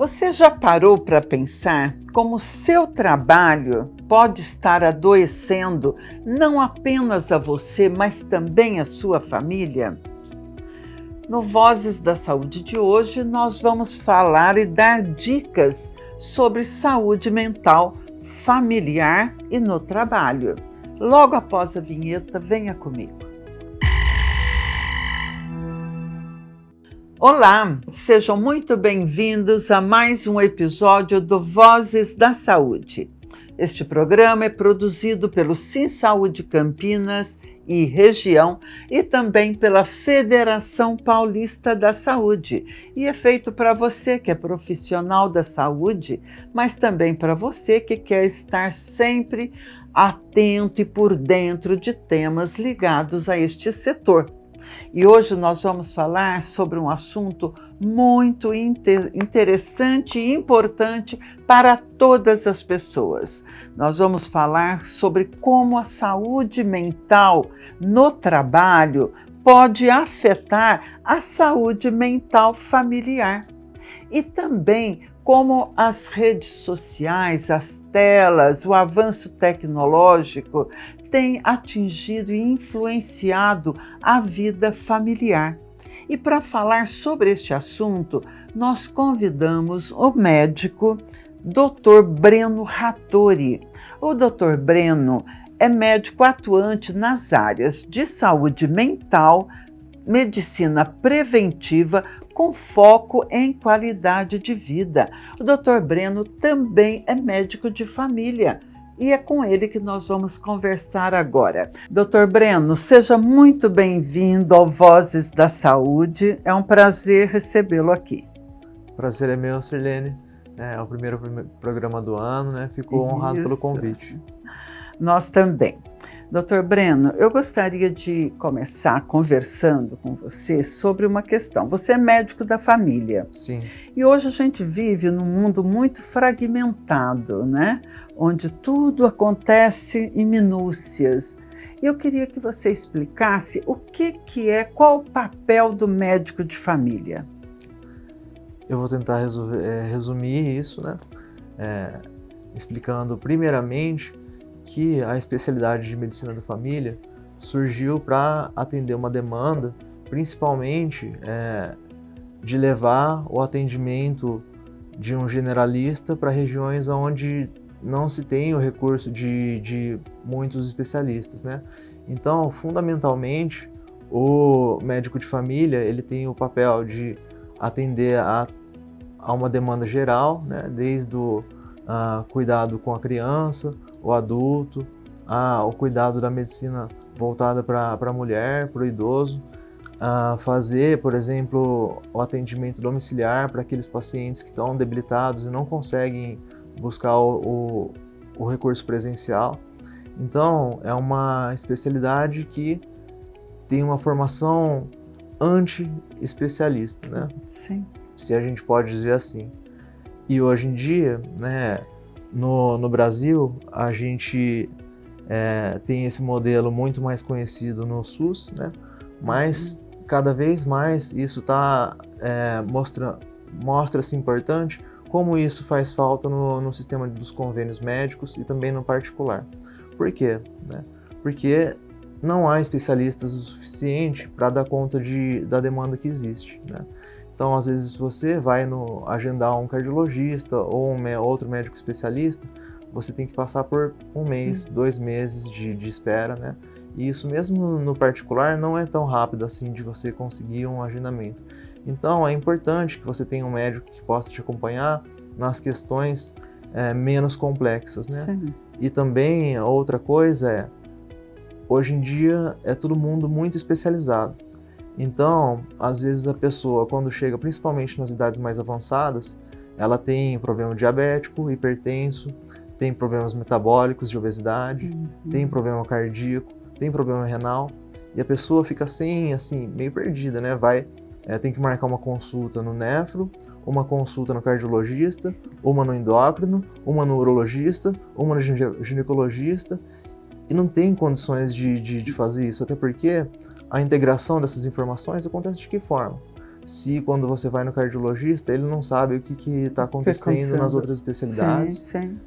Você já parou para pensar como o seu trabalho pode estar adoecendo não apenas a você, mas também a sua família? No Vozes da Saúde de hoje, nós vamos falar e dar dicas sobre saúde mental, familiar e no trabalho. Logo após a vinheta, venha comigo. Olá, sejam muito bem-vindos a mais um episódio do Vozes da Saúde. Este programa é produzido pelo Sim Saúde Campinas e região e também pela Federação Paulista da Saúde e é feito para você que é profissional da saúde, mas também para você que quer estar sempre atento e por dentro de temas ligados a este setor. E hoje nós vamos falar sobre um assunto muito interessante e importante para todas as pessoas. Nós vamos falar sobre como a saúde mental no trabalho pode afetar a saúde mental familiar. E também como as redes sociais, as telas, o avanço tecnológico tem atingido e influenciado a vida familiar. E para falar sobre este assunto, nós convidamos o médico Dr. Breno Rattori. O Dr. Breno é médico atuante nas áreas de saúde mental, medicina preventiva, com foco em qualidade de vida. O Dr. Breno também é médico de família. E é com ele que nós vamos conversar agora. Dr. Breno, seja muito bem-vindo ao Vozes da Saúde. É um prazer recebê-lo aqui. O prazer é meu, Sirlene. É o primeiro programa do ano, né? Fico honrado pelo convite. Nós também. Dr. Breno, eu gostaria de começar conversando com você sobre uma questão. Você é médico da família. Sim. E hoje a gente vive num mundo muito fragmentado, né? Onde tudo acontece em minúcias. E eu queria que você explicasse qual o papel do médico de família. Eu vou tentar resumir isso, né? Explicando primeiramente que a especialidade de medicina da família surgiu para atender uma demanda, principalmente de levar o atendimento de um generalista para regiões onde não se tem o recurso de muitos especialistas, né? Então, fundamentalmente, o médico de família ele tem o papel de atender a uma demanda geral, né? Desde o cuidado com a criança, o adulto, o cuidado da medicina voltada para a mulher, para o idoso, fazer, por exemplo, o atendimento domiciliar para aqueles pacientes que estão debilitados e não conseguem buscar o recurso presencial. Então, é uma especialidade que tem uma formação anti-especialista, né? Sim. Se a gente pode dizer assim. E hoje em dia, né, no Brasil, a gente tem esse modelo muito mais conhecido no SUS, né? Mas cada vez mais isso mostra-se importante como isso faz falta no sistema dos convênios médicos e também no particular. Por quê? Porque não há especialistas o suficiente para dar conta da demanda que existe, né? Então, às vezes, você vai agendar um cardiologista ou outro médico especialista, você tem que passar por 1 mês, 2 meses de espera, né? E isso mesmo no particular não é tão rápido assim de você conseguir um agendamento. Então, é importante que você tenha um médico que possa te acompanhar nas questões menos complexas, né? Sim. E também, outra coisa hoje em dia é todo mundo muito especializado. Então, às vezes a pessoa, quando chega, principalmente nas idades mais avançadas, ela tem problema diabético, hipertenso, tem problemas metabólicos de obesidade, tem problema cardíaco, tem problema renal, e a pessoa fica assim, meio perdida, né? Tem que marcar uma consulta no nefro, uma consulta no cardiologista, uma no endócrino, uma no urologista, uma no ginecologista, e não tem condições de fazer isso, até porque a integração dessas informações acontece de que forma? se quando você vai no cardiologista, ele não sabe o que está acontecendo nas outras especialidades. Sim.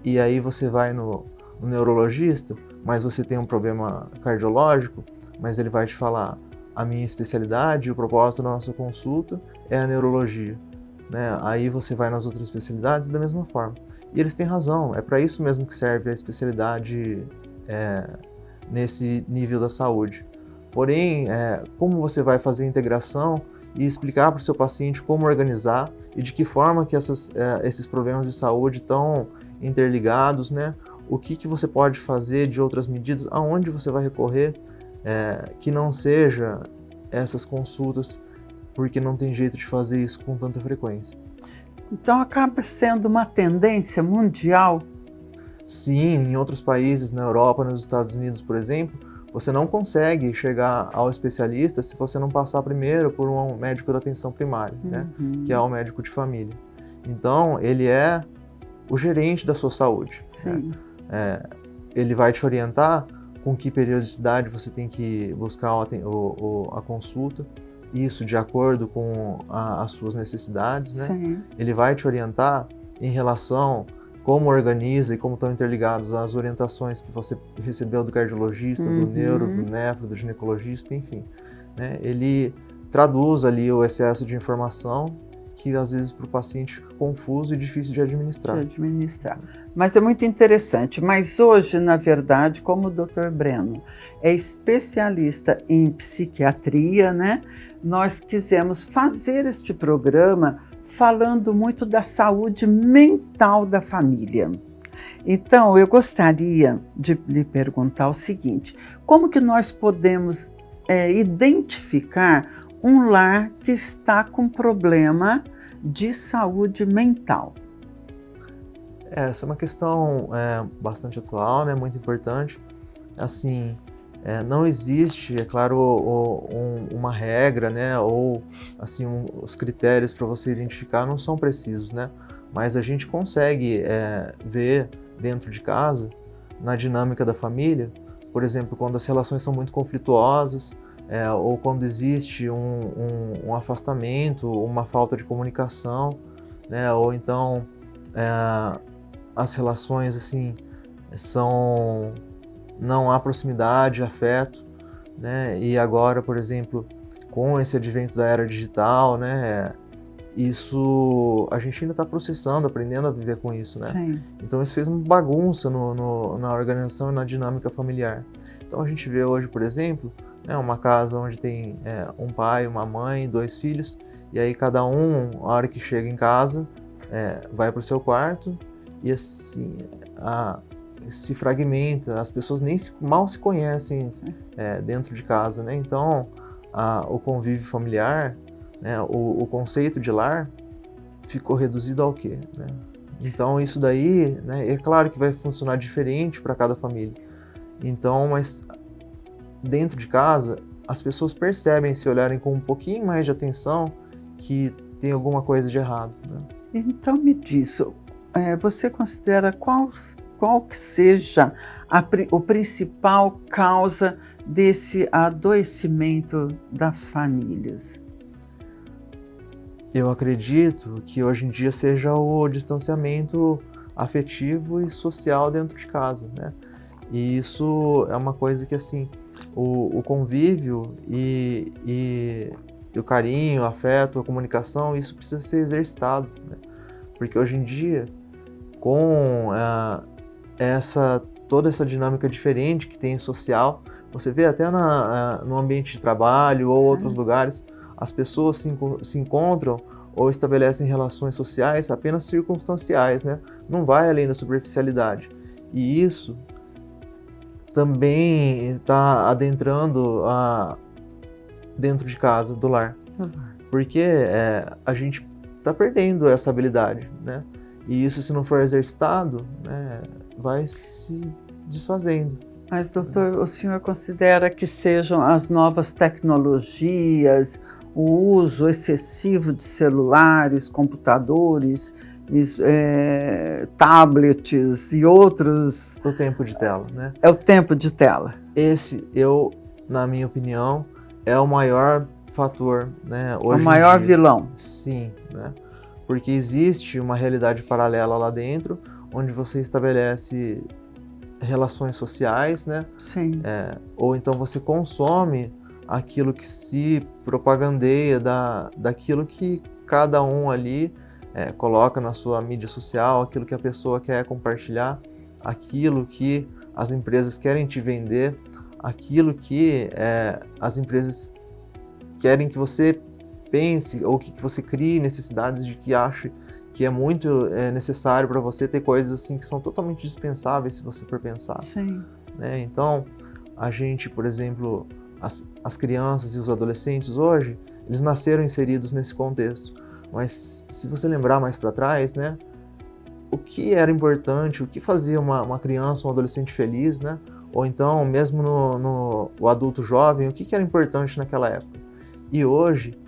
E aí você vai no neurologista, mas você tem um problema cardiológico, mas ele vai te falar, a minha especialidade, o propósito da nossa consulta é a neurologia. Né? Aí você vai nas outras especialidades da mesma forma. E eles têm razão, é para isso mesmo que serve a especialidade nesse nível da saúde. Porém, como você vai fazer a integração e explicar para o seu paciente como organizar e de que forma que esses problemas de saúde estão interligados, né? O que você pode fazer de outras medidas, aonde você vai recorrer, que não seja essas consultas, porque não tem jeito de fazer isso com tanta frequência. Então acaba sendo uma tendência mundial? Sim, em outros países, na Europa, nos Estados Unidos, por exemplo, você não consegue chegar ao especialista se você não passar primeiro por um médico da atenção primária, né? Que é o médico de família. Então, ele é o gerente da sua saúde. Sim. Né? Ele vai te orientar com que periodicidade você tem que buscar a consulta, isso de acordo com as suas necessidades, né? Sim. Ele vai te orientar em relação como organiza e como estão interligados as orientações que você recebeu do cardiologista, do neuro, do nefro, do ginecologista, enfim. Né? Ele traduz ali o excesso de informação que às vezes para o paciente fica confuso e difícil de administrar. Mas é muito interessante. Mas hoje, na verdade, como o Dr. Breno é especialista em psiquiatria, né? Nós quisemos fazer este programa falando muito da saúde mental da família. Então, eu gostaria de lhe perguntar o seguinte: como que nós podemos identificar um lar que está com problema de saúde mental? Essa é uma questão bastante atual, né, muito importante. Assim, não existe, é claro, uma regra, né, ou assim, os critérios para você identificar não são precisos, né? Mas a gente consegue ver dentro de casa, na dinâmica da família, por exemplo, quando as relações são muito conflituosas, ou quando existe um afastamento, uma falta de comunicação, né, ou então as relações assim não há proximidade, afeto, né? E agora, por exemplo, com esse advento da era digital, né? Isso a gente ainda está processando, aprendendo a viver com isso, né? Sim. Então isso fez uma bagunça na organização e na dinâmica familiar. Então a gente vê hoje, por exemplo, uma casa onde tem um pai, uma mãe, 2 filhos, e aí cada um, a hora que chega em casa, vai para o seu quarto e assim se fragmenta, as pessoas mal se conhecem dentro de casa, né? Então o convívio familiar, né, o conceito de lar ficou reduzido ao quê? Né? Então isso daí, né, é claro que vai funcionar diferente para cada família. Então, mas dentro de casa, as pessoas percebem, se olharem com um pouquinho mais de atenção, que tem alguma coisa de errado. Né? Então me diz, você considera qual que seja o principal causa desse adoecimento das famílias? Eu acredito que hoje em dia seja o distanciamento afetivo e social dentro de casa, né? E isso é uma coisa que, assim, o convívio e o carinho, o afeto, a comunicação, isso precisa ser exercitado, né? Porque hoje em dia, com toda essa dinâmica diferente que tem social, você vê até no ambiente de trabalho ou outros lugares, as pessoas se encontram ou estabelecem relações sociais apenas circunstanciais, né? Não vai além da superficialidade. E isso também está adentrando dentro de casa, do lar. Porque a gente está perdendo essa habilidade, né? E isso, se não for exercitado, né, vai se desfazendo. Mas, doutor, o senhor considera que sejam as novas tecnologias, o uso excessivo de celulares, computadores, tablets e outros... O tempo de tela, né? É o tempo de tela. Esse, na minha opinião, é o maior fator, né? O maior vilão. Sim, né? Porque existe uma realidade paralela lá dentro, onde você estabelece relações sociais, né? Sim. Ou então você consome aquilo que se propagandeia daquilo que cada um ali coloca na sua mídia social, aquilo que a pessoa quer compartilhar, aquilo que as empresas querem te vender, aquilo que as empresas querem que você pense ou que você crie necessidades de que ache que é muito necessário para você ter coisas assim que são totalmente dispensáveis se você for pensar. Sim. Né? Então, a gente, por exemplo, as crianças e os adolescentes hoje, eles nasceram inseridos nesse contexto. Mas se você lembrar mais para trás, né, o que era importante, o que fazia uma criança, um adolescente feliz, né? Ou então, mesmo o adulto jovem, o que era importante naquela época? E hoje,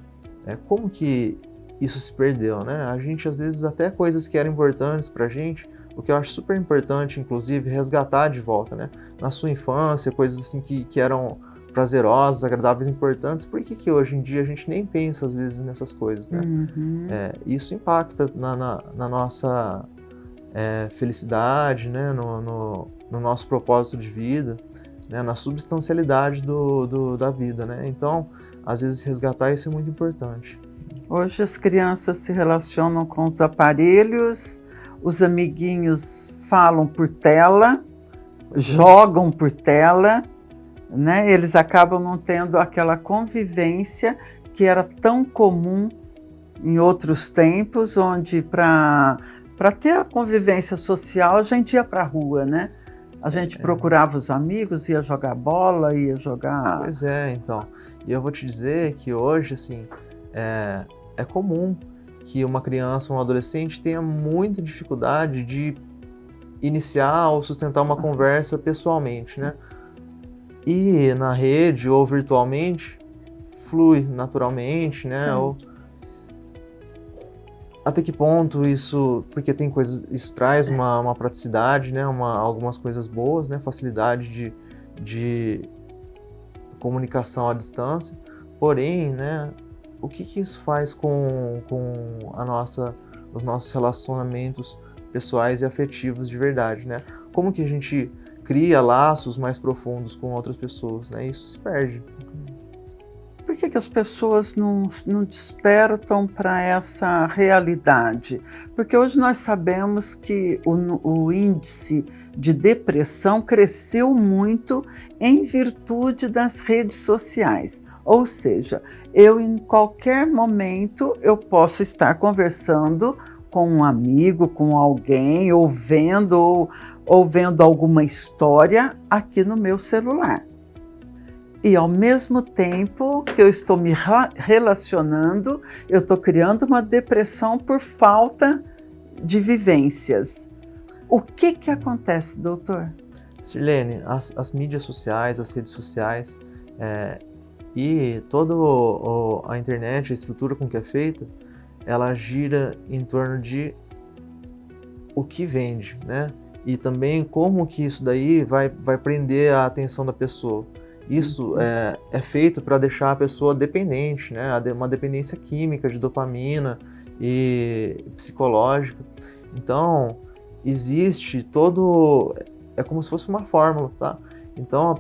como que isso se perdeu, né? A gente, às vezes, até coisas que eram importantes pra gente, o que eu acho super importante, inclusive, resgatar de volta, né? Na sua infância, coisas assim que eram prazerosas, agradáveis, importantes, por que hoje em dia a gente nem pensa, às vezes, nessas coisas, né? Uhum. Isso impacta na nossa felicidade, né? No nosso propósito de vida, né? Na substancialidade da vida, né? Então, às vezes, resgatar isso é muito importante. Hoje as crianças se relacionam com os aparelhos, os amiguinhos falam por tela, jogam por tela, né? Eles acabam não tendo aquela convivência que era tão comum em outros tempos, onde para ter a convivência social a gente ia para a rua, né? A gente procurava os amigos, ia jogar bola, ia jogar... Pois é, então. E eu vou te dizer que hoje, assim, é comum que uma criança ou um adolescente tenha muita dificuldade de iniciar ou sustentar uma conversa pessoalmente, Sim. né? E na rede ou virtualmente, flui naturalmente, né? Ou até que ponto isso, porque tem coisas, isso traz uma praticidade, né? Algumas coisas boas, né? Facilidade de comunicação à distância, porém, né? O que isso faz com os nossos relacionamentos pessoais e afetivos de verdade, né? Como que a gente cria laços mais profundos com outras pessoas, né? Isso se perde. Por que as pessoas não despertam para essa realidade? Porque hoje nós sabemos que o índice de depressão cresceu muito em virtude das redes sociais. Ou seja, eu em qualquer momento eu posso estar conversando com um amigo, com alguém, ou vendo alguma história aqui no meu celular. E ao mesmo tempo que eu estou me relacionando, eu estou criando uma depressão por falta de vivências. O que acontece, doutor? Sirlene, as mídias sociais, as redes sociais e toda a internet, a estrutura com que é feita, ela gira em torno de o que vende, né? E também como que isso daí vai prender a atenção da pessoa. Isso é feito para deixar a pessoa dependente, né? Uma dependência química de dopamina e psicológica. Então, existe todo... É como se fosse uma fórmula, tá? Então,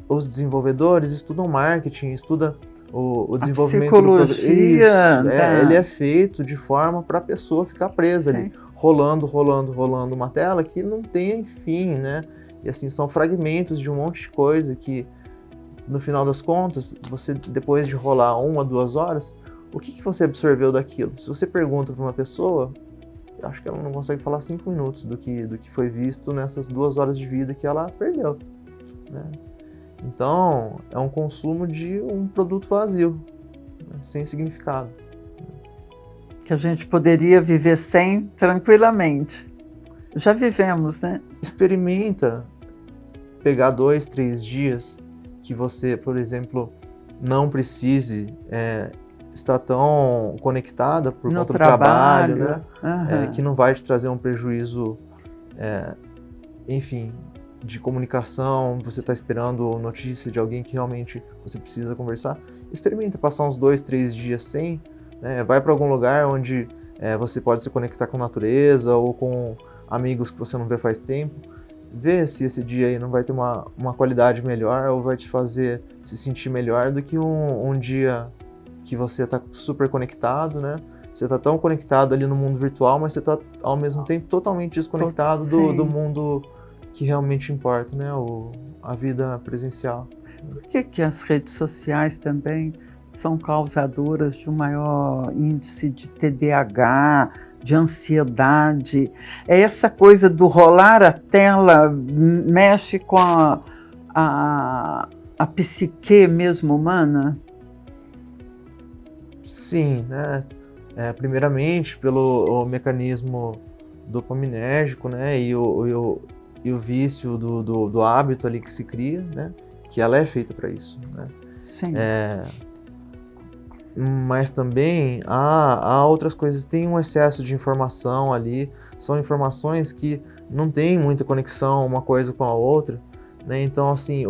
os desenvolvedores estudam marketing, estudam o desenvolvimento psicologia, do ele é feito de forma para a pessoa ficar presa ali, rolando uma tela que não tem fim, né? E assim, são fragmentos de um monte de coisa que, no final das contas, você, depois de rolar 1 a 2 horas, o que você absorveu daquilo? Se você pergunta para uma pessoa, eu acho que ela não consegue falar 5 minutos do que foi visto nessas 2 horas de vida que ela perdeu, né? Então, é um consumo de um produto vazio, né? Sem significado. Que a gente poderia viver sem tranquilamente. Já vivemos, né? Experimenta pegar 2, 3 dias que você, por exemplo, não precise estar tão conectada por conta do trabalho, né? Uhum. Que não vai te trazer um prejuízo, enfim, de comunicação, você está esperando notícia de alguém que realmente você precisa conversar, experimenta passar uns 2, 3 dias sem, né? Vai para algum lugar onde você pode se conectar com a natureza ou com amigos que você não vê faz tempo, vê se esse dia aí não vai ter uma qualidade melhor ou vai te fazer se sentir melhor do que um dia que você está super conectado, né? Você está tão conectado ali no mundo virtual, mas você está ao mesmo tempo totalmente desconectado do mundo que realmente importa, né? A vida presencial. Por que as redes sociais também são causadoras de um maior índice de TDAH, de ansiedade? Essa coisa do rolar a tela mexe com a psique mesmo humana? Sim, né? Primeiramente pelo mecanismo dopaminérgico, né? E o vício do hábito ali que se cria, né? Que ela é feita para isso, né? Sim. Mas também há outras coisas, tem um excesso de informação ali, são informações que não tem muita conexão uma coisa com a outra, né? Então, assim,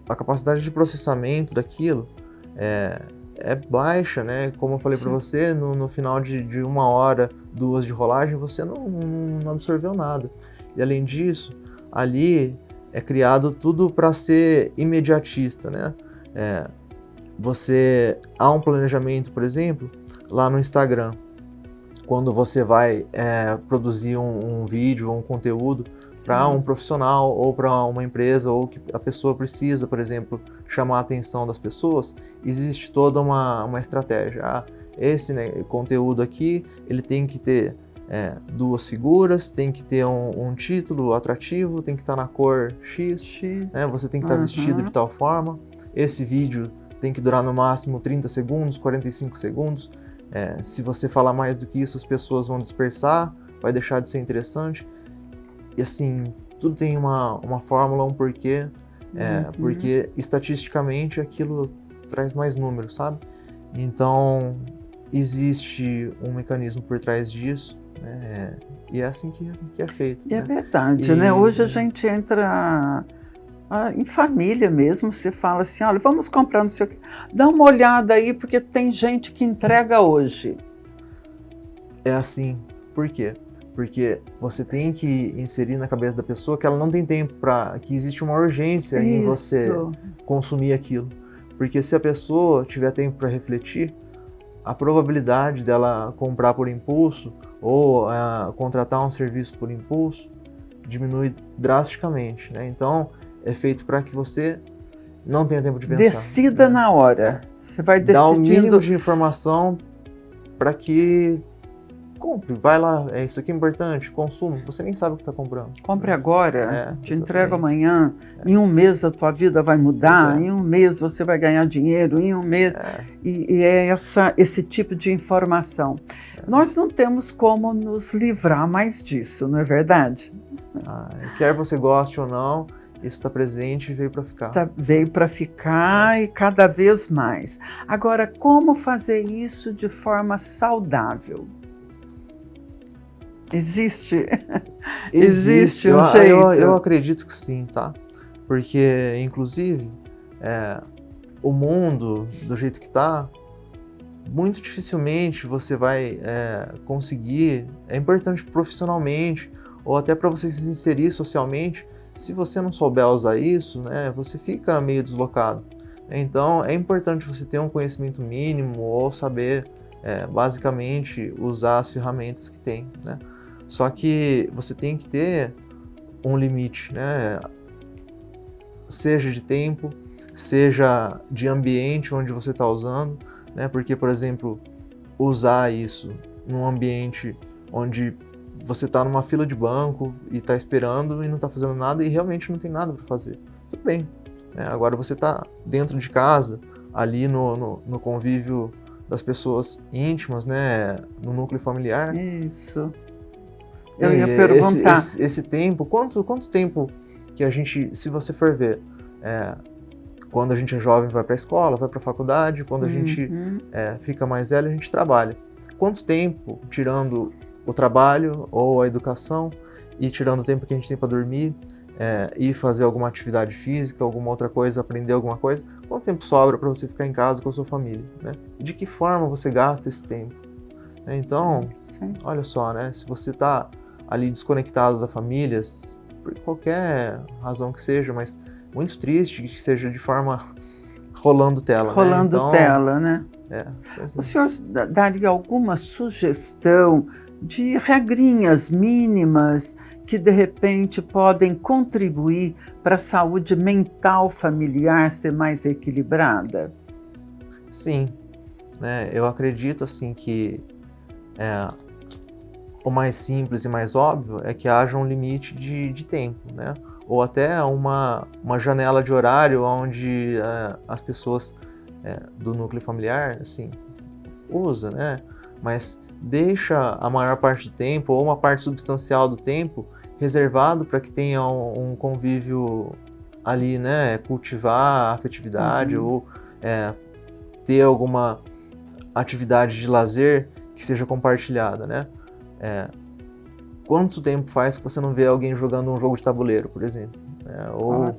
a capacidade de processamento daquilo é baixa, né? Como eu falei para você, no final de 1 hora, 2 de rolagem, você não absorveu nada. E além disso, ali é criado tudo para ser imediatista, né? Há um planejamento, por exemplo, lá no Instagram, quando você vai produzir um vídeo ou um conteúdo para um profissional ou para uma empresa ou que a pessoa precisa, por exemplo, chamar a atenção das pessoas, existe toda uma estratégia. Esse conteúdo aqui, ele tem que ter 2 figuras, tem que ter um título atrativo, tem que estar na cor X. Né? Você tem que estar vestido de tal forma. Esse vídeo tem que durar no máximo 30 segundos, 45 segundos. Se você falar mais do que isso, as pessoas vão dispersar, vai deixar de ser interessante. E assim, tudo tem uma fórmula, um porquê, porque estatisticamente aquilo traz mais números, sabe? Então, existe um mecanismo por trás disso, né? E é assim que é feito. É verdade, né? Hoje a gente entra em família mesmo, você fala assim, olha, vamos comprar não sei o quê. Dá uma olhada aí, porque tem gente que entrega hoje. É assim. Por quê? Porque você tem que inserir na cabeça da pessoa que ela não tem tempo que existe uma urgência em você consumir aquilo. Porque se a pessoa tiver tempo para refletir, a probabilidade dela comprar por impulso ou contratar um serviço por impulso diminui drasticamente, né? Então, é feito para que você não tenha tempo de pensar. Decida na hora. Você vai decidindo. Dá o mínimo de informação para que compre. Vai lá, isso aqui é importante, consuma. Você nem sabe o que está comprando. Compre agora, te entrega amanhã. Em 1 mês a tua vida vai mudar, em 1 mês você vai ganhar dinheiro, em 1 mês. E é esse tipo de informação. Nós não temos como nos livrar mais disso, não é verdade? Quer você goste ou não, isso está presente e veio para ficar. Veio para ficar e cada vez mais. Agora, como fazer isso de forma saudável? Existe um jeito? Eu acredito que sim, tá? Porque, inclusive, o mundo, do jeito que está, muito dificilmente você vai conseguir, é importante profissionalmente, ou até para você se inserir socialmente, se você não souber usar isso, né, você fica meio deslocado. Então, é importante você ter um conhecimento mínimo ou saber, basicamente, usar as ferramentas que tem, né? Só que você tem que ter um limite, né? Seja de tempo, seja de ambiente onde você está usando, né? Porque, por exemplo, usar isso num ambiente onde você está numa fila de banco e está esperando e não está fazendo nada e realmente não tem nada para fazer. Tudo bem. Né? Agora você está dentro de casa, ali no convívio das pessoas íntimas, né? No núcleo familiar. Isso. Eu ia perguntar. Esse tempo, quanto tempo que a gente, se você for ver, quando a gente é jovem vai para a escola, vai para a faculdade, quando a gente fica mais velho a gente trabalha. Quanto tempo, tirando o trabalho ou a educação, e tirando o tempo que a gente tem para dormir, ir fazer alguma atividade física, alguma outra coisa, aprender alguma coisa, quanto tempo sobra para você ficar em casa com a sua família, né? E de que forma você gasta esse tempo? Então, olha só, né? Se você está ali desconectado da família, por qualquer razão que seja, mas muito triste que seja de forma rolando tela. Rolando, né? Então, tela, né? O senhor daria alguma sugestão de regrinhas mínimas que, de repente, podem contribuir para a saúde mental familiar ser mais equilibrada? Sim, né? Eu acredito assim que o mais simples e mais óbvio é que haja um limite de tempo, né? Ou até uma janela de horário onde as pessoas do núcleo familiar, assim, usa, né? Mas deixa a maior parte do tempo, ou uma parte substancial do tempo, reservado para que tenha um convívio ali, né? Cultivar a afetividade, ou ter alguma atividade de lazer que seja compartilhada, né? Quanto tempo faz que você não vê alguém jogando um jogo de tabuleiro, por exemplo? Ou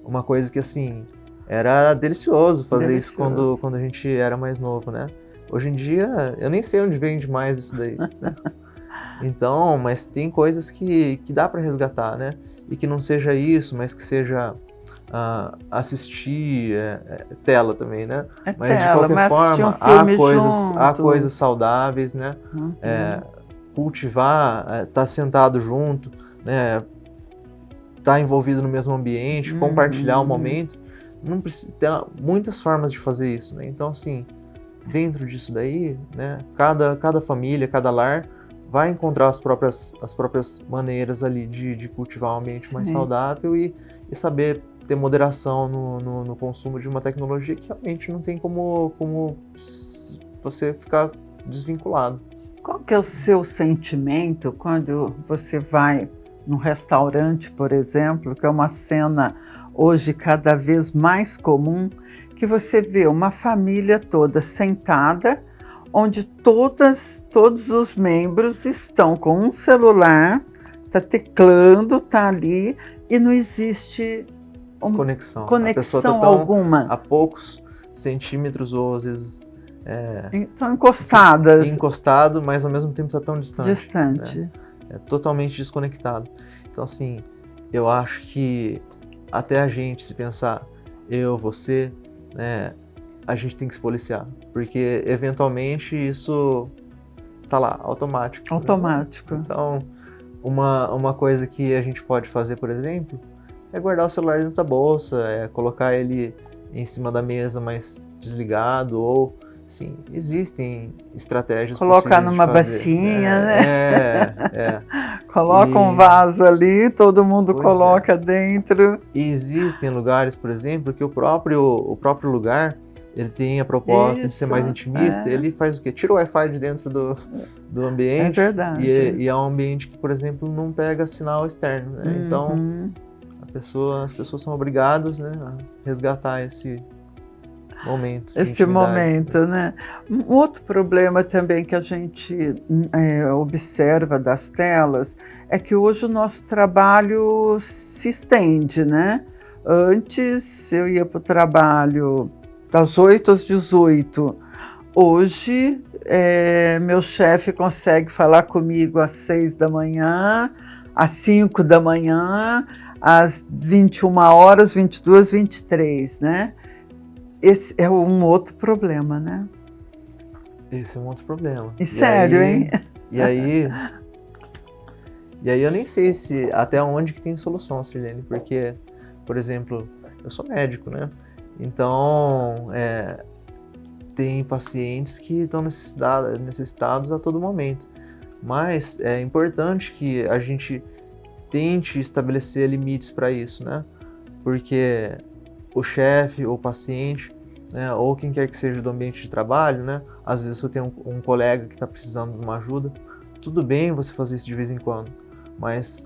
uma coisa que, assim, era delicioso fazer isso quando a gente era mais novo, né? Hoje em dia, eu nem sei onde vende mais isso daí, né? Então, mas tem coisas que dá para resgatar, né? E que não seja isso, mas que seja assistir tela também, né? Mas tela, de qualquer forma, há coisas saudáveis, né? Cultivar, estar sentado junto, né? Estar envolvido no mesmo ambiente, compartilhar o momento. Não precisa, tem muitas formas de fazer isso, né? Então, assim, dentro disso daí, né? Cada família, cada lar vai encontrar as próprias maneiras ali de cultivar um ambiente mais saudável e saber ter moderação no consumo de uma tecnologia que realmente não tem como você ficar desvinculado. Qual que é o seu sentimento quando você vai num restaurante, por exemplo, que é uma cena hoje cada vez mais comum, que você vê uma família toda sentada, onde todos os membros estão com um celular, está teclando, está ali, e não existe conexão. A pessoa tá alguma. A poucos centímetros, ou às vezes... Estão encostadas. Encostado, mas ao mesmo tempo está tão distante. Distante. Né? Totalmente desconectado. Então, assim, eu acho que até a gente se pensar, eu, você, né, a gente tem que se policiar. Porque, eventualmente, isso tá lá, automático. Automático. Né? Então, uma coisa que a gente pode fazer, por exemplo, é guardar o celular dentro da bolsa, colocar ele em cima da mesa, mas desligado, ou... Sim, existem estratégias colocar numa bacinha, né? Coloca um vaso ali, todo mundo coloca dentro. E existem lugares, por exemplo, que o próprio lugar, ele tem a proposta de ser mais intimista. Ele faz o quê? Tira o Wi-Fi de dentro do ambiente. É verdade. E é um ambiente que, por exemplo, não pega sinal externo, né? Então, as pessoas são obrigadas, né, a resgatar esse momento, né? Um outro problema também que a gente observa das telas é que hoje o nosso trabalho se estende, né? Antes eu ia para o trabalho das 8 às 18. Hoje meu chefe consegue falar comigo às 6 da manhã, às 5 da manhã, às 21 horas, 22, 23, né? Esse é um outro problema, né? Esse é um outro problema. E sério, hein? E aí eu nem sei até onde que tem solução, Sirlene, porque, por exemplo, eu sou médico, né? Então, tem pacientes que estão necessitados a todo momento. Mas é importante que a gente tente estabelecer limites para isso, né? Porque o chefe, ou o paciente, né, ou quem quer que seja do ambiente de trabalho, né, às vezes você tem um colega que está precisando de uma ajuda, tudo bem você fazer isso de vez em quando, mas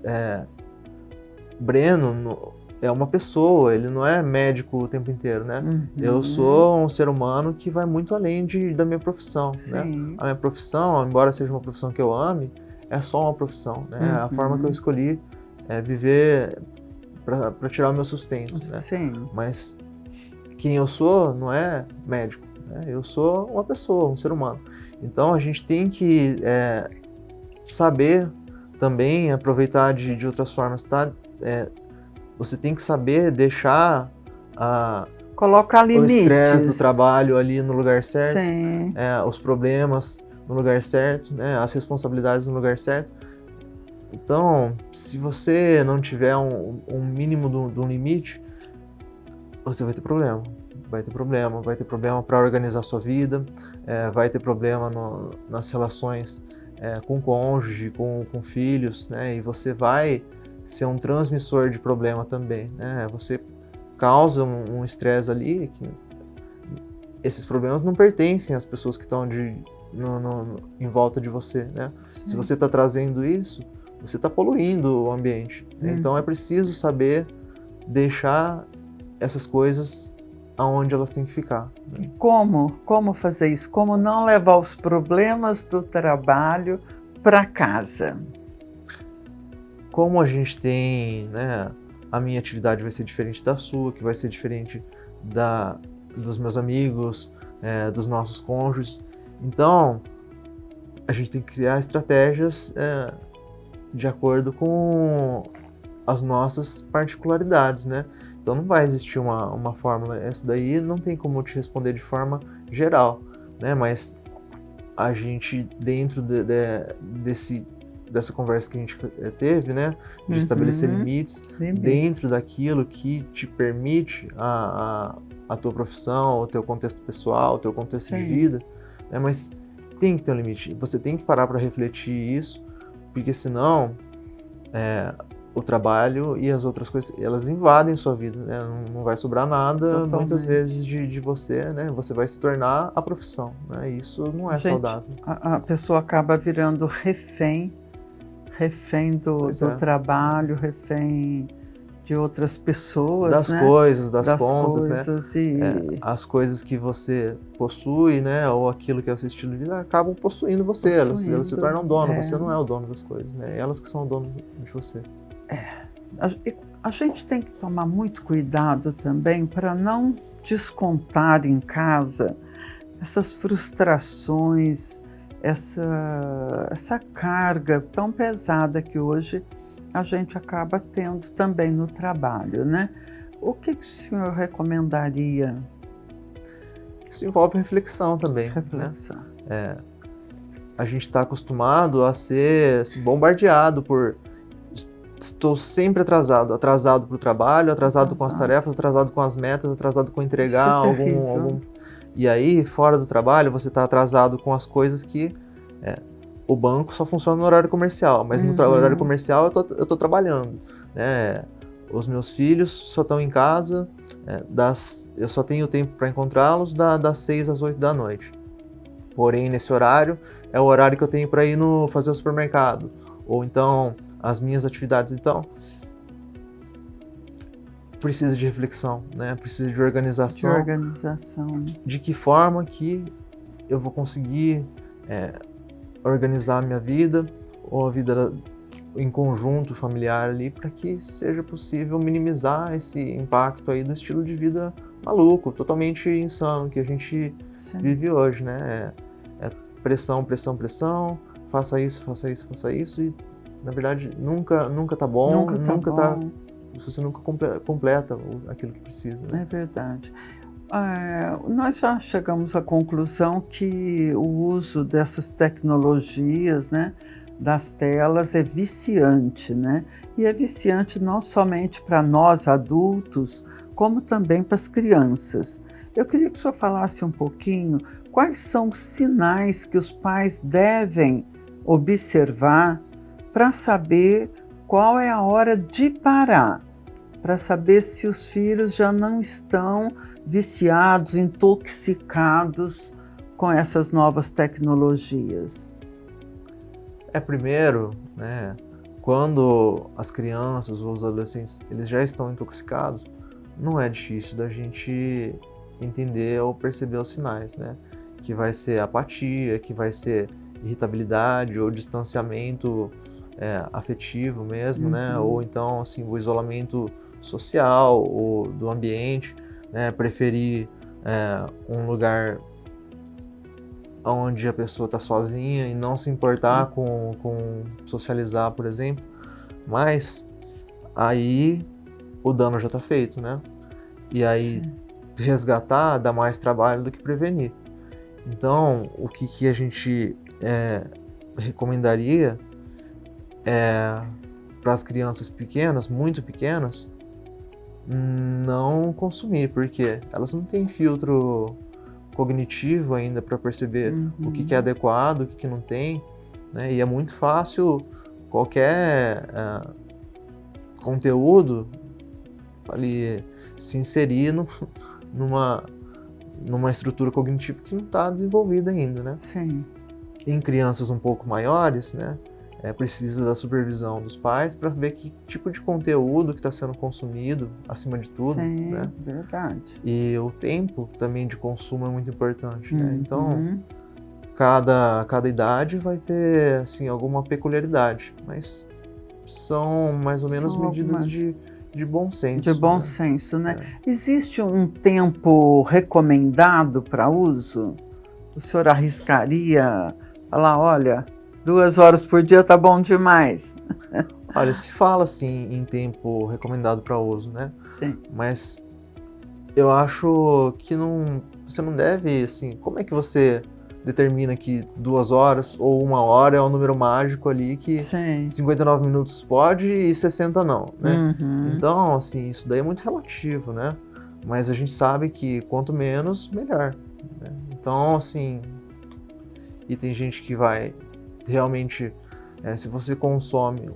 Breno é uma pessoa, ele não é médico o tempo inteiro, né? Eu sou um ser humano que vai muito além da minha profissão, né? A minha profissão, embora seja uma profissão que eu ame, é só uma profissão, né? A forma que eu escolhi é viver para tirar o meu sustento, né? Sim. Mas quem eu sou não é médico, né? Eu sou uma pessoa, um ser humano. Então a gente tem que saber também aproveitar de outras formas, tá? Você tem que saber deixar colocar o limites. estresse do trabalho ali no lugar certo, Sim. Os problemas no lugar certo, né? As responsabilidades no lugar certo. Então, se você não tiver um mínimo de um limite, você vai ter problema. Vai ter problema para organizar sua vida, vai ter problema nas relações com o cônjuge, com filhos, né? E você vai ser um transmissor de problema também, né? Você causa um estresse ali, que esses problemas não pertencem às pessoas que estão em volta de você, né? Sim. Se você está trazendo isso, você está poluindo o ambiente. Então é preciso saber deixar essas coisas aonde elas têm que ficar. Né? E como fazer isso? Como não levar os problemas do trabalho para casa? Como a gente tem, né, a minha atividade vai ser diferente da sua, que vai ser diferente dos meus amigos, dos nossos cônjuges. Então, a gente tem que criar estratégias de acordo com as nossas particularidades, né? Então não vai existir uma fórmula. Essa daí não tem como eu te responder de forma geral, né? Mas a gente, dentro dessa conversa que a gente teve, né? De estabelecer limites dentro daquilo que te permite a tua profissão, o teu contexto pessoal, o teu contexto de vida, né? Mas tem que ter um limite. Você tem que parar para refletir isso, porque senão o trabalho e as outras coisas, elas invadem sua vida, né? Não vai sobrar nada. Totalmente. Muitas vezes de você, né? Você vai se tornar a profissão, né? Isso não é saudável. A pessoa acaba virando refém do trabalho, refém de outras pessoas, das coisas, das contas, coisas, né? As coisas que você possui, né? Ou aquilo que é o seu estilo de vida, acabam possuindo você. Elas se tornam dono. Você não é o dono das coisas, né? Elas que são o dono de você. A gente tem que tomar muito cuidado também para não descontar em casa essas frustrações, essa carga tão pesada que hoje a gente acaba tendo também no trabalho, né? O que o senhor recomendaria? Isso envolve reflexão também. Reflexão. Né? A gente está acostumado a ser bombardeado por estou sempre atrasado para o trabalho, atrasado com as tarefas, atrasado com as metas, atrasado com entregar algum... E aí, fora do trabalho, você está atrasado com as coisas que o banco só funciona no horário comercial, mas no horário comercial eu estou trabalhando, né? Os meus filhos só estão em casa, eu só tenho tempo para encontrá-los das 6 às 8 da noite. Porém, nesse horário, é o horário que eu tenho para ir fazer o supermercado. Ou então, as minhas atividades. Então, precisa de reflexão, né? Precisa de organização. De organização. De que forma que eu vou conseguir organizar a minha vida, ou a vida em conjunto familiar ali, para que seja possível minimizar esse impacto aí do estilo de vida maluco, totalmente insano que a gente vive hoje, né? Pressão, pressão, pressão, faça isso, e na verdade nunca tá bom, você nunca completa aquilo que precisa, né? É verdade. Nós já chegamos à conclusão que o uso dessas tecnologias, né, das telas, é viciante, né? E é viciante não somente para nós adultos, como também para as crianças. Eu queria que o senhor falasse um pouquinho quais são os sinais que os pais devem observar para saber qual é a hora de parar, para saber se os filhos já não estão viciados, intoxicados com essas novas tecnologias. Primeiro, né, quando as crianças ou os adolescentes eles já estão intoxicados, não é difícil da gente entender ou perceber os sinais, né? Que vai ser apatia, que vai ser irritabilidade ou distanciamento afetivo mesmo, né? Ou então, assim, o isolamento social ou do ambiente, né? Preferir um lugar onde a pessoa está sozinha e não se importar com socializar, por exemplo. Mas aí o dano já está feito, né? E aí resgatar dá mais trabalho do que prevenir. Então, o que a gente recomendaria para as crianças pequenas, muito pequenas, não consumir, porque elas não têm filtro cognitivo ainda para perceber o que é adequado, o que não tem, né? E é muito fácil qualquer conteúdo ali se inserir numa estrutura cognitiva que não está desenvolvida ainda, né? Sim. Em crianças um pouco maiores, né? Precisa da supervisão dos pais para ver que tipo de conteúdo que está sendo consumido, acima de tudo. Sim, né? Verdade. E o tempo também de consumo é muito importante, né? Então, cada idade vai ter, assim, alguma peculiaridade, mas são mais ou menos medidas de bom senso. De bom senso, né? Existe um tempo recomendado para uso? O senhor arriscaria falar, olha, 2 horas por dia tá bom demais? Olha, se fala assim em tempo recomendado para uso, né? Sim. Mas eu acho que você não deve, assim, como é que você determina que 2 horas ou 1 hora é um número mágico ali que 59 minutos pode e 60 não, né? Então, assim, isso daí é muito relativo, né? Mas a gente sabe que quanto menos, melhor, né? Então, assim, e tem gente que vai realmente, se você consome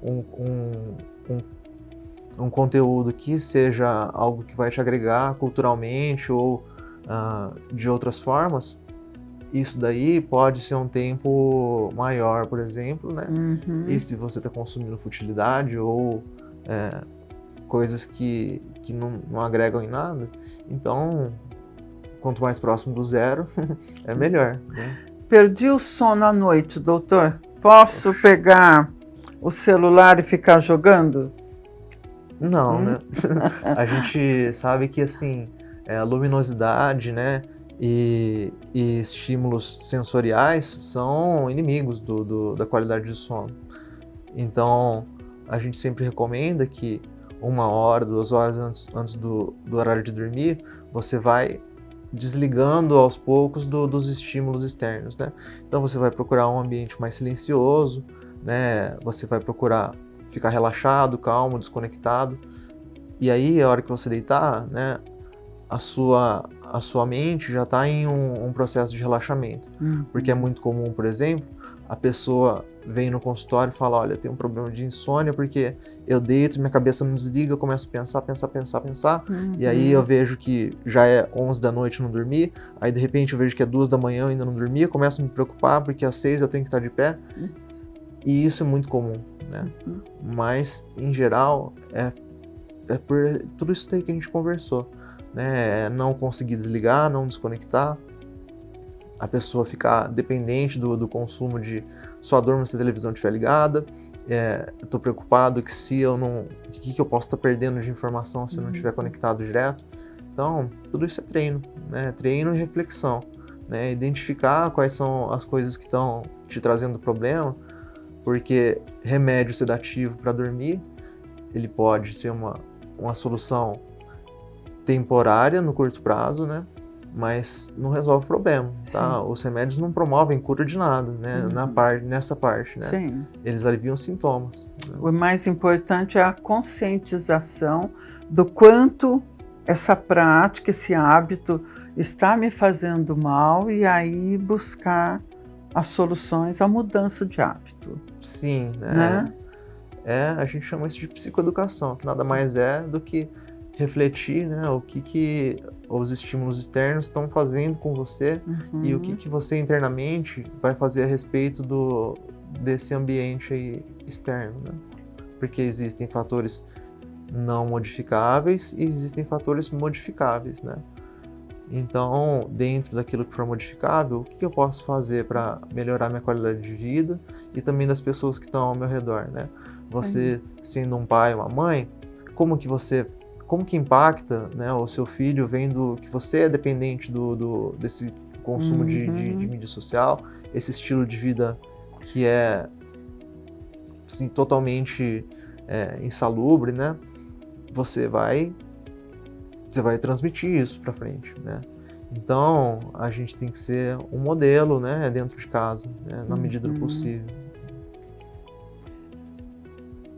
um conteúdo que seja algo que vai te agregar culturalmente ou de outras formas, isso daí pode ser um tempo maior, por exemplo, né? E se você está consumindo futilidade ou coisas que não agregam em nada, então, quanto mais próximo do zero, é melhor, né? Perdi o sono à noite, doutor. Posso pegar o celular e ficar jogando? Não, né? A gente sabe que, assim, a luminosidade, né, e estímulos sensoriais são inimigos da qualidade de sono. Então, a gente sempre recomenda que 1 hora, 2 horas antes do horário de dormir, você vai desligando aos poucos dos estímulos externos, né? Então, você vai procurar um ambiente mais silencioso, né? Você vai procurar ficar relaxado, calmo, desconectado. E aí, a hora que você deitar, né, a sua mente já está em um processo de relaxamento. Porque é muito comum, por exemplo, a pessoa vem no consultório e fala, olha, eu tenho um problema de insônia porque eu deito, minha cabeça não desliga, eu começo a pensar, e aí eu vejo que já é 11 da noite e não dormi, aí de repente eu vejo que é 2 da manhã e ainda não dormi, eu começo a me preocupar porque às 6 eu tenho que estar de pé, e isso é muito comum, né? Mas, em geral, é por tudo isso daí que a gente conversou, né? Não conseguir desligar, não desconectar, a pessoa ficar dependente do consumo de só durmo se a televisão estiver ligada, estou preocupado que se eu não... O que eu posso estar perdendo de informação se eu não estiver conectado direto? Então, tudo isso é treino, né? Treino e reflexão, né? Identificar quais são as coisas que estão te trazendo problema, porque remédio sedativo para dormir, ele pode ser uma solução temporária no curto prazo, né? Mas não resolve o problema, tá? Os remédios não promovem cura de nada, né? Nessa parte, né? Sim. Eles aliviam sintomas. Né? O mais importante é a conscientização do quanto essa prática, esse hábito está me fazendo mal e aí buscar as soluções, a mudança de hábito. Sim, né? A gente chama isso de psicoeducação, que nada mais é do que refletir, né, o que os estímulos externos estão fazendo com você e o que você internamente vai fazer a respeito desse ambiente aí externo, né? Porque existem fatores não modificáveis e existem fatores modificáveis, né? Então, dentro daquilo que for modificável, o que eu posso fazer para melhorar minha qualidade de vida e também das pessoas que estão ao meu redor, né? Você sendo um pai, uma mãe, como que impacta, né, o seu filho vendo que você é dependente desse consumo de mídia social, esse estilo de vida que é assim, totalmente insalubre, né? Você vai transmitir isso para frente, né? Então, a gente tem que ser um modelo, né, dentro de casa, né, na medida do possível.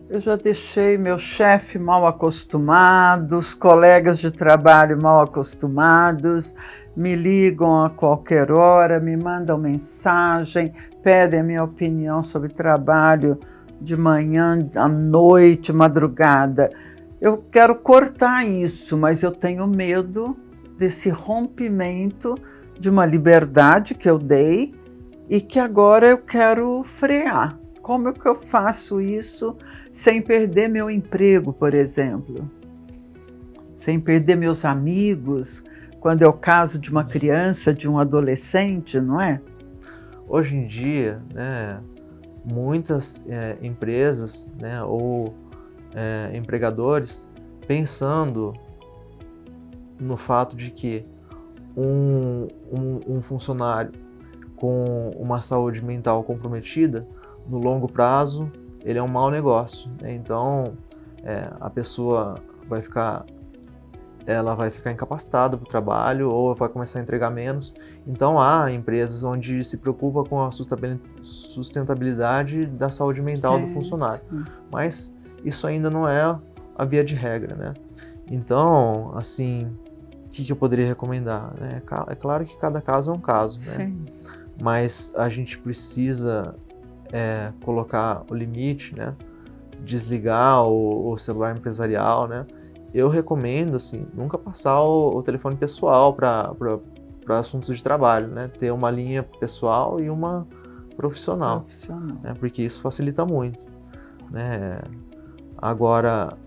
Eu já deixei meu chefe mal acostumado, os colegas de trabalho mal acostumados, me ligam a qualquer hora, me mandam mensagem, pedem a minha opinião sobre trabalho de manhã, à noite, madrugada. Eu quero cortar isso, mas eu tenho medo desse rompimento de uma liberdade que eu dei e que agora eu quero frear. Como é que eu faço isso sem perder meu emprego, por exemplo? Sem perder meus amigos, quando é o caso de uma criança, de um adolescente, não é? Hoje em dia, né, muitas empresas, né, ou empregadores pensando no fato de que um funcionário com uma saúde mental comprometida, no longo prazo, ele é um mau negócio, né? Então, a pessoa ela vai ficar incapacitada para o trabalho ou vai começar a entregar menos. Então, há empresas onde se preocupa com a sustentabilidade da saúde mental do funcionário. Mas isso ainda não é a via de regra, né? Então, assim, o que eu poderia recomendar, né? É claro que cada caso é um caso, né? Sim. Mas a gente precisa colocar o limite, né? Desligar o celular empresarial, né? Eu recomendo, assim, nunca passar o telefone pessoal para assuntos de trabalho, né? Ter uma linha pessoal e uma profissional. Né? Porque isso facilita muito, né? Agora,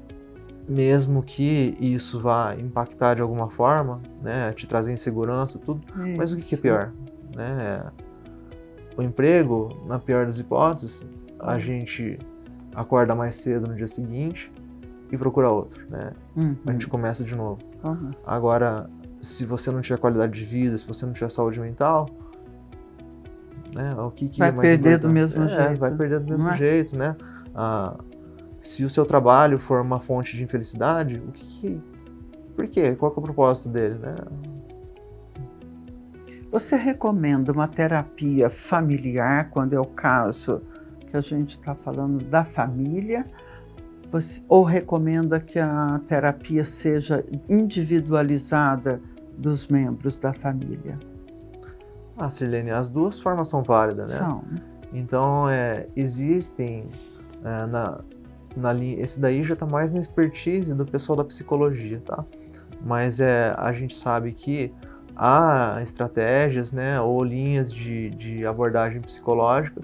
mesmo que isso vá impactar de alguma forma, né? Te trazer insegurança, tudo, mas o que é pior, né? O emprego, na pior das hipóteses, a gente acorda mais cedo no dia seguinte e procura outro, né? A gente começa de novo. Agora, se você não tiver qualidade de vida, se você não tiver saúde mental, né? O que vai é mais perder importante? Do mesmo jeito. Vai perder do mesmo jeito, né? Se o seu trabalho for uma fonte de infelicidade, por quê? Qual que é o propósito dele, né? Você recomenda uma terapia familiar, quando é o caso que a gente está falando da família, ou recomenda que a terapia seja individualizada dos membros da família? Sirlene, as duas formas são válidas, né? São. Então, existem, na linha, esse daí já está mais na expertise do pessoal da psicologia, tá? Mas a gente sabe que há estratégias, né, ou linhas de abordagem psicológica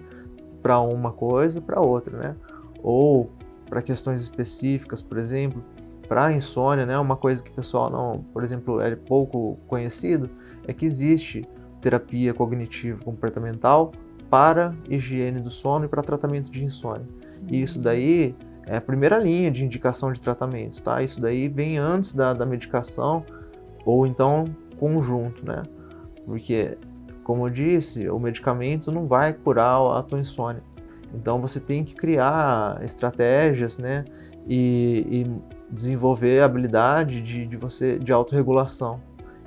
para uma coisa, para outra, né? Ou para questões específicas, por exemplo, para a insônia, né? Uma coisa que o pessoal não, por exemplo, é pouco conhecido, é que existe terapia cognitivo-comportamental para higiene do sono e para tratamento de insônia. E isso daí é a primeira linha de indicação de tratamento, tá? Isso daí vem antes da medicação ou então conjunto, né? Porque, como eu disse, o medicamento não vai curar a tua insônia. Então você tem que criar estratégias, né? E desenvolver a habilidade de autorregulação.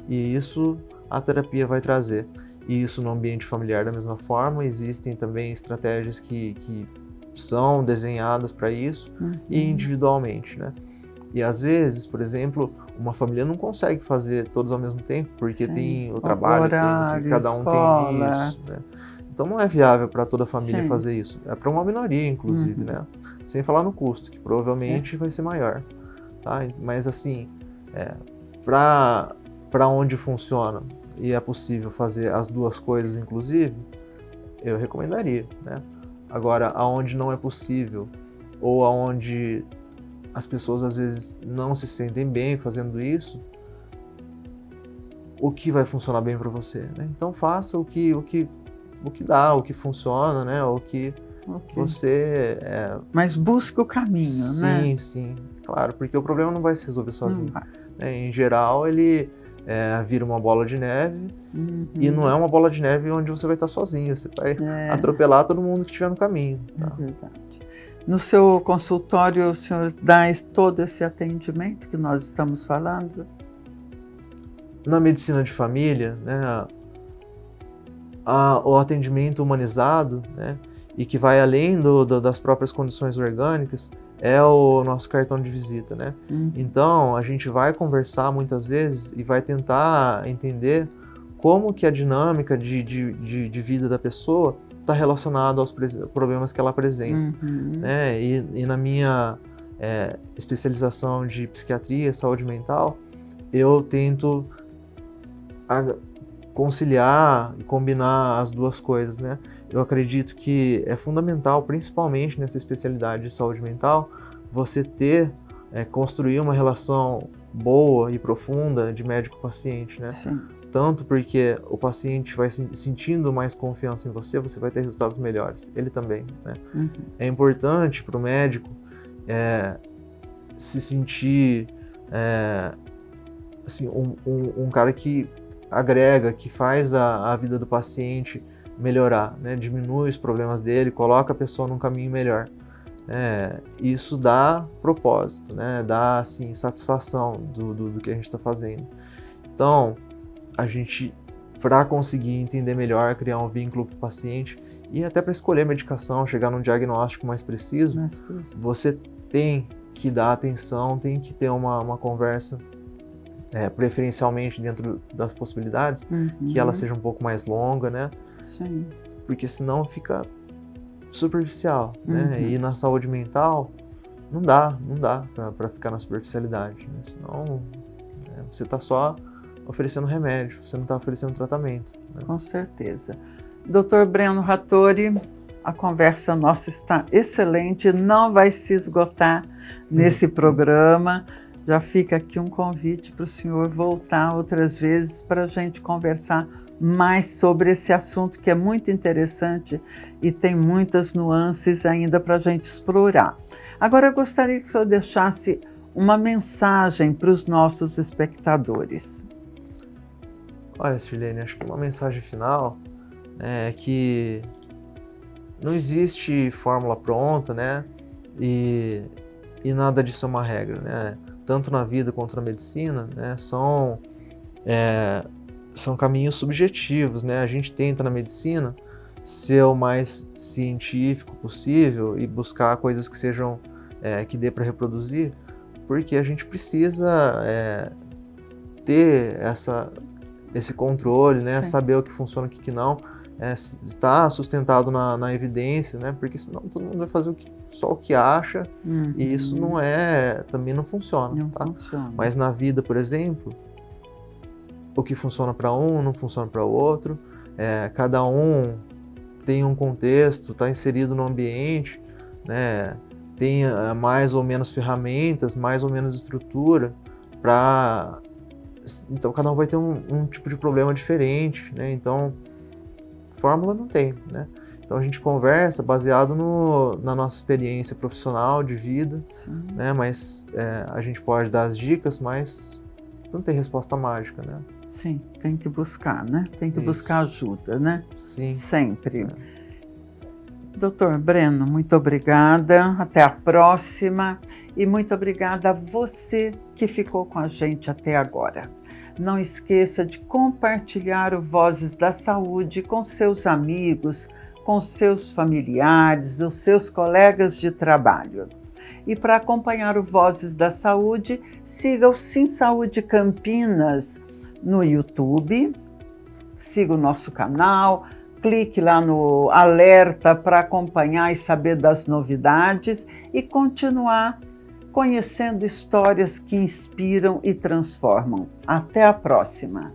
E isso a terapia vai trazer. E isso no ambiente familiar da mesma forma. Existem também estratégias que são desenhadas para isso e individualmente, né? E às vezes, por exemplo, uma família não consegue fazer todos ao mesmo tempo, porque tem o trabalho, horário, cada um escola. tem isso, né? Então não é viável para toda a família fazer isso. É para uma minoria, inclusive, né? Sem falar no custo, que provavelmente vai ser maior. Tá? Mas assim, para onde funciona e é possível fazer as duas coisas, inclusive, eu recomendaria, né? Agora, aonde não é possível ou aonde as pessoas às vezes não se sentem bem fazendo isso, o que vai funcionar bem para você, né? Então faça o que dá, o que funciona, né? O que você... Mas busque o caminho, né? Sim, claro, porque o problema não vai se resolver sozinho. Em geral, ele vira uma bola de neve, e não é uma bola de neve onde você vai estar sozinho, você vai atropelar todo mundo que estiver no caminho. Tá? É verdade. No seu consultório, o senhor dá todo esse atendimento que nós estamos falando? Na medicina de família, né, o atendimento humanizado, né, e que vai além das próprias condições orgânicas, é o nosso cartão de visita, né? Então, a gente vai conversar muitas vezes e vai tentar entender como que a dinâmica de vida da pessoa está relacionada aos problemas que ela apresenta, né? E na minha especialização de psiquiatria e saúde mental, eu tento conciliar e combinar as duas coisas, né? Eu acredito que é fundamental, principalmente nessa especialidade de saúde mental, você construir uma relação boa e profunda de médico-paciente, né? Sim. Tanto porque o paciente vai sentindo mais confiança em você, você vai ter resultados melhores. Ele também, né? É importante para o médico se sentir assim, um cara que agrega, que faz a vida do paciente melhorar, né? Diminui os problemas dele, coloca a pessoa num caminho melhor. Isso dá propósito, né? Dá assim, satisfação do que a gente está fazendo. Então, a gente, para conseguir entender melhor, criar um vínculo com o paciente e até para escolher medicação, chegar num diagnóstico mais preciso, você tem que dar atenção, tem que ter uma conversa, preferencialmente dentro das possibilidades, que ela seja um pouco mais longa, né? Sim. Porque senão fica superficial, né? E na saúde mental não dá para ficar na superficialidade, né? Senão você está só oferecendo remédio, você não está oferecendo tratamento, né? Com certeza. Dr. Breno Rattori, a conversa nossa está excelente, não vai se esgotar nesse programa. Já fica aqui um convite para o senhor voltar outras vezes para a gente conversar mais sobre esse assunto que é muito interessante e tem muitas nuances ainda para a gente explorar. Agora eu gostaria que o senhor deixasse uma mensagem para os nossos espectadores. Olha, Sirlene, acho que uma mensagem final é que não existe fórmula pronta, né? E nada disso é uma regra, né? Tanto na vida quanto na medicina, né? São caminhos subjetivos, né? A gente tenta na medicina ser o mais científico possível e buscar coisas que sejam que dê para reproduzir, porque a gente precisa ter esse controle, né? Saber o que funciona e o que não, estar sustentado na evidência, né? Porque senão todo mundo vai fazer só o que acha, e isso também não funciona. Não tá? funciona. Mas na vida, por exemplo, o que funciona para um não funciona para o outro, cada um tem um contexto, está inserido no ambiente, né? Tem mais ou menos ferramentas, mais ou menos estrutura para... Então cada um vai ter um tipo de problema diferente, né? Então fórmula não tem, né? Então a gente conversa baseado na nossa experiência profissional de vida, né? Mas a gente pode dar as dicas, mas não tem resposta mágica, né? Sim, tem que buscar, né? Tem que buscar ajuda, né? Sim. Sempre. Dr. Breno, muito obrigada. Até a próxima. E muito obrigada a você que ficou com a gente até agora. Não esqueça de compartilhar o Vozes da Saúde com seus amigos, com seus familiares, os seus colegas de trabalho. E para acompanhar o Vozes da Saúde, siga o Sim Saúde Campinas no YouTube, siga o nosso canal, clique lá no alerta para acompanhar e saber das novidades e continuar conhecendo histórias que inspiram e transformam. Até a próxima!